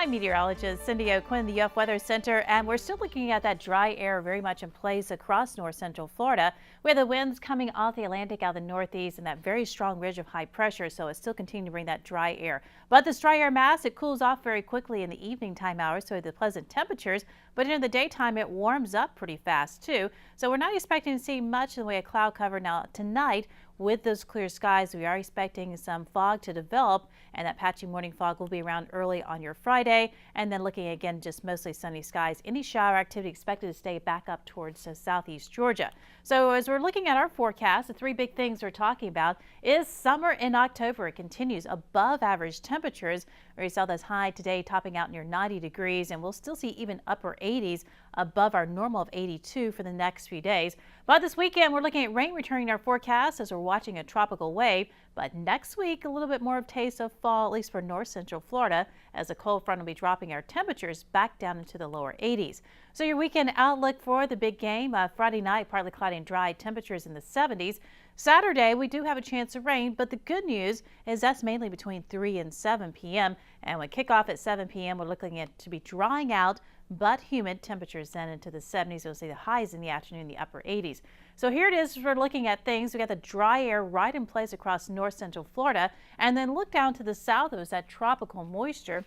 I'm meteorologist Cindy O'Quinn, the UF Weather Center, and we're still looking at that dry air very much in place across north central Florida, with the winds coming off the Atlantic out of the northeast and that very strong ridge of high pressure, so it's still continuing to bring that dry air. But this dry air mass, it cools off very quickly in the evening time hours, so the pleasant temperatures, but in the daytime it warms up pretty fast too. So we're not expecting to see much in the way of cloud cover. Now tonight, with those clear skies, we are expecting some fog to develop, and that patchy morning fog will be around early on your Friday. And then looking again, just mostly sunny skies. Any shower activity expected to stay back up towards southeast Georgia. So as we're looking at our forecast, the three big things we're talking about is summer in October. It continues above average temperatures. We saw this high today topping out near 90 degrees, and we'll still see even upper 80s above our normal of 82 for the next few days. But this weekend, we're looking at rain returning to our forecast as we're watching a tropical wave. But next week, a little bit more of taste of fall, at least for north central Florida, as a cold front will be dropping our temperatures back down into the lower 80s. So your weekend outlook for the big game, Friday night, partly cloudy and dry, temperatures in the 70s. Saturday, we do have a chance of rain, but the good news is that's mainly between 3 and 7 p.m. And when kickoff at 7 p.m., we're looking at to be drying out, but humid. Temperatures then into the 70s. You'll see the highs in the afternoon, the upper 80s. So here it is. We're looking at things. We got the dry air right in place across north central Florida, and then look down to the south. It was that tropical moisture.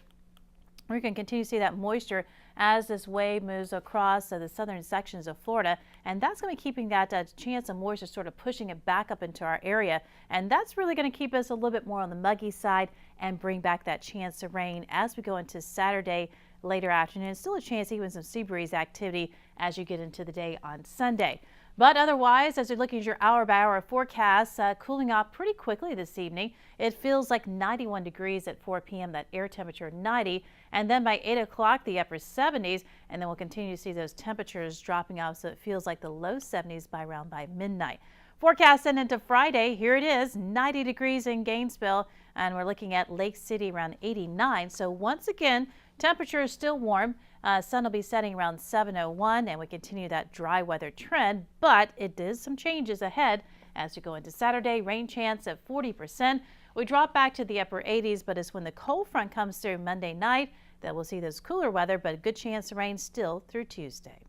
We can continue to see that moisture as this wave moves across the southern sections of Florida, and that's going to be keeping that chance of moisture sort of pushing it back up into our area, and that's really going to keep us a little bit more on the muggy side and bring back that chance of rain as we go into Saturday later afternoon. Still a chance even some sea breeze activity as you get into the day on Sunday. But otherwise, as you're looking at your hour-by-hour forecast, cooling off pretty quickly this evening. It feels like 91 degrees at 4 p.m., that air temperature 90. And then by 8 o'clock, the upper 70s. And then we'll continue to see those temperatures dropping off, so it feels like the low 70s by around by midnight. Forecast then into Friday. Here it is, 90 degrees in Gainesville. And we're looking at Lake City around 89. So once again, temperature is still warm. Sun will be setting around 7:01, and we continue that dry weather trend, but it is some changes ahead as we go into Saturday. Rain chance at 40%. We drop back to the upper 80s, but it's when the cold front comes through Monday night that we'll see this cooler weather, but a good chance of rain still through Tuesday.